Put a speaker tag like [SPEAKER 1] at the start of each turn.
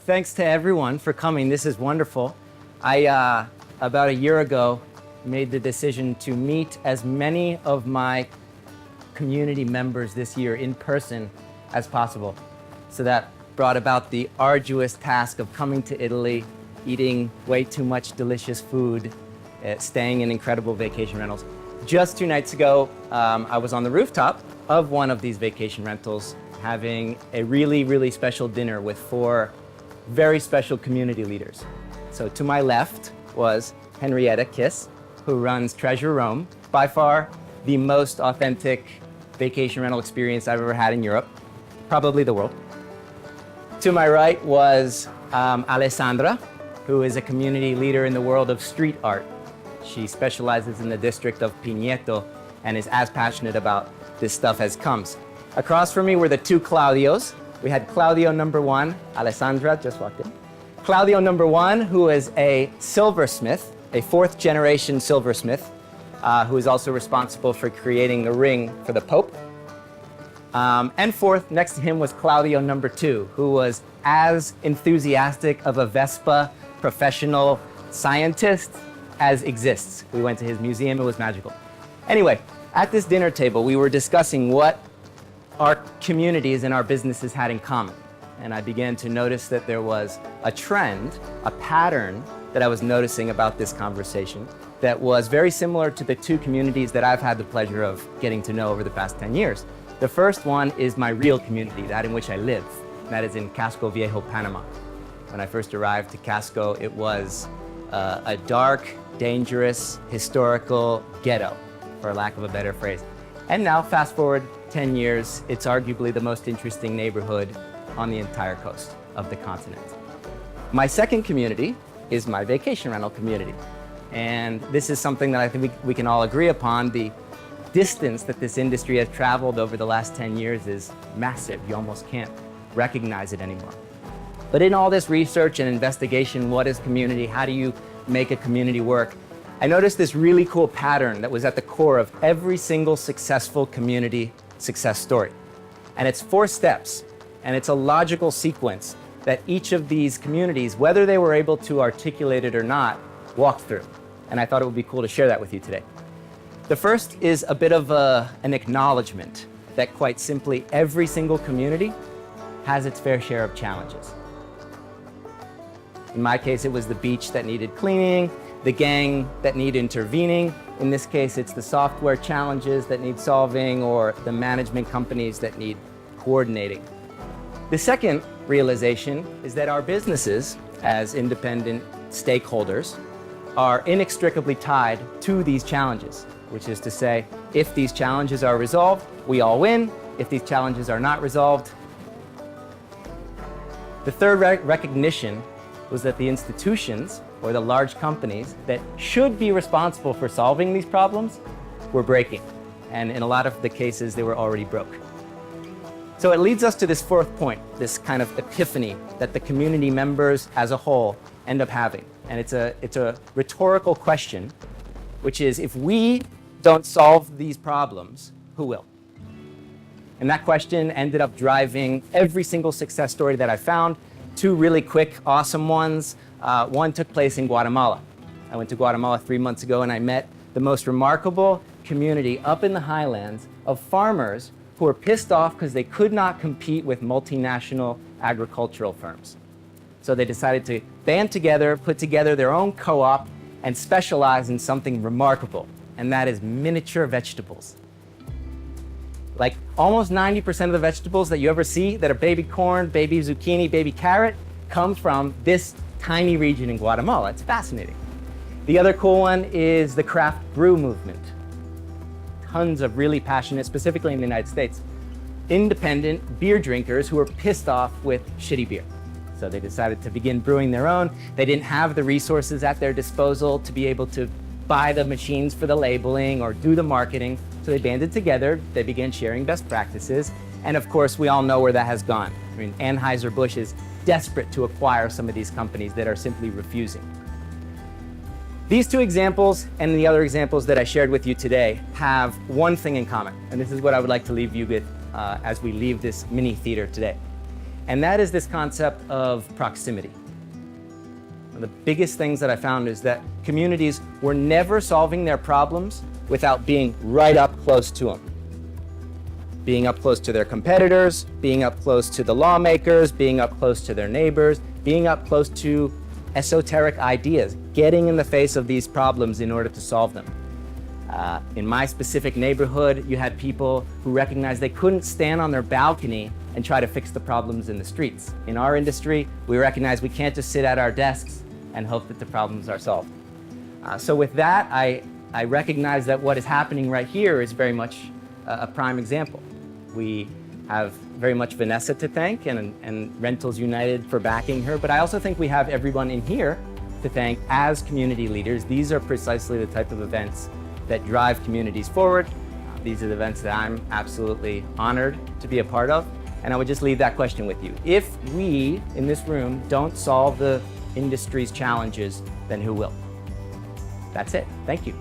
[SPEAKER 1] thanks to everyone for coming. This is wonderful. I, about a year ago, made the decision to meet as many of my community members this year in person as possible. So that brought about the arduous task of coming to Italy, eating way too much delicious food, staying in incredible vacation rentals. Just 2 nights ago, I was on the rooftop of one of these vacation rentals, having a really, really special dinner with 4 very special community leaders. So to my left was Henrietta Kiss, who runs Treasure Rome, by far the most authentic vacation rental experience I've ever had in Europe, probably the world. To my right was Alessandra, who is a community leader in the world of street art. She specializes in the district of Pineto and is as passionate about this stuff as comes. Across from me were the 2 Claudios. We had Claudio number 1, Alessandra just walked in. Claudio number 1, who is a silversmith, a 4th generation silversmith, who is also responsible for creating the ring for the Pope. And 4th, next to him was Claudio number 2, who was as enthusiastic of a Vespa professional scientist as exists. We went to his museum, it was magical. Anyway, at this dinner table, we were discussing what our communities and our businesses had in common. And I began to notice that there was a trend, a pattern that I was noticing about this conversation that was very similar to the 2 communities that I've had the pleasure of getting to know over the past 10 years. The first one is my real community, that in which I live. That is in Casco Viejo, Panama. When I first arrived to Casco, it was a dark, dangerous, historical ghetto, for lack of a better phrase. And now, fast forward 10 years, it's arguably the most interesting neighborhood on the entire coast of the continent. My second community is my vacation rental community. And this is something that I think we can all agree upon. The distance that this industry has traveled over the last 10 years is massive. You almost can't recognize it anymore. But in all this research and investigation, what is community? How do you make a community work? I noticed this really cool pattern that was at the core of every single successful community success story. And it's 4 steps, and it's a logical sequence that each of these communities, whether they were able to articulate it or not, walked through. And I thought it would be cool to share that with you today. The first is a bit of an acknowledgement that quite simply every single community has its fair share of challenges. In my case, it was the beach that needed cleaning, the gang that need intervening. In this case, it's the software challenges that need solving or the management companies that need coordinating. The second realization is that our businesses, as independent stakeholders, are inextricably tied to these challenges, which is to say, if these challenges are resolved, we all win. If these challenges are not resolved. The third recognition was that the institutions or the large companies that should be responsible for solving these problems were breaking. And in a lot of the cases, they were already broke. So it leads us to this 4th point, this kind of epiphany that the community members as a whole end up having. And it's a rhetorical question, which is, if we don't solve these problems, who will? And that question ended up driving every single success story that I found. 2 really quick, awesome ones. One took place in Guatemala. I went to Guatemala 3 months ago and I met the most remarkable community up in the highlands of farmers who were pissed off because they could not compete with multinational agricultural firms. So they decided to band together, put together their own co-op and specialize in something remarkable, and that is miniature vegetables. Like almost 90% of the vegetables that you ever see that are baby corn, baby zucchini, baby carrot, come from this tiny region in Guatemala. It's fascinating. The other cool one is the craft brew movement. Tons of really passionate, specifically in the United States, independent beer drinkers who were pissed off with shitty beer. So they decided to begin brewing their own. They didn't have the resources at their disposal to be able to buy the machines for the labeling or do the marketing. So they banded together, they began sharing best practices. And of course, we all know where that has gone. I mean, Anheuser-Busch is desperate to acquire some of these companies that are simply refusing. These 2 examples and the other examples that I shared with you today have one thing in common. And this is what I would like to leave you with as we leave this mini theater today. And that is this concept of proximity. One of the biggest things that I found is that communities were never solving their problems without being right up close to them. Being up close to their competitors, being up close to the lawmakers, being up close to their neighbors, being up close to esoteric ideas, getting in the face of these problems in order to solve them. In my specific neighborhood, you had people who recognized they couldn't stand on their balcony and try to fix the problems in the streets. In our industry, we recognize we can't just sit at our desks and hope that the problems are solved. So with that, I recognize that what is happening right here is very much a prime example. We have very much Vanessa to thank and Rentals United for backing her, but I also think we have everyone in here to thank as community leaders. These are precisely the type of events that drive communities forward. These are the events that I'm absolutely honored to be a part of. And I would just leave that question with you. If we in this room don't solve the industry's challenges, then who will? That's it. Thank you.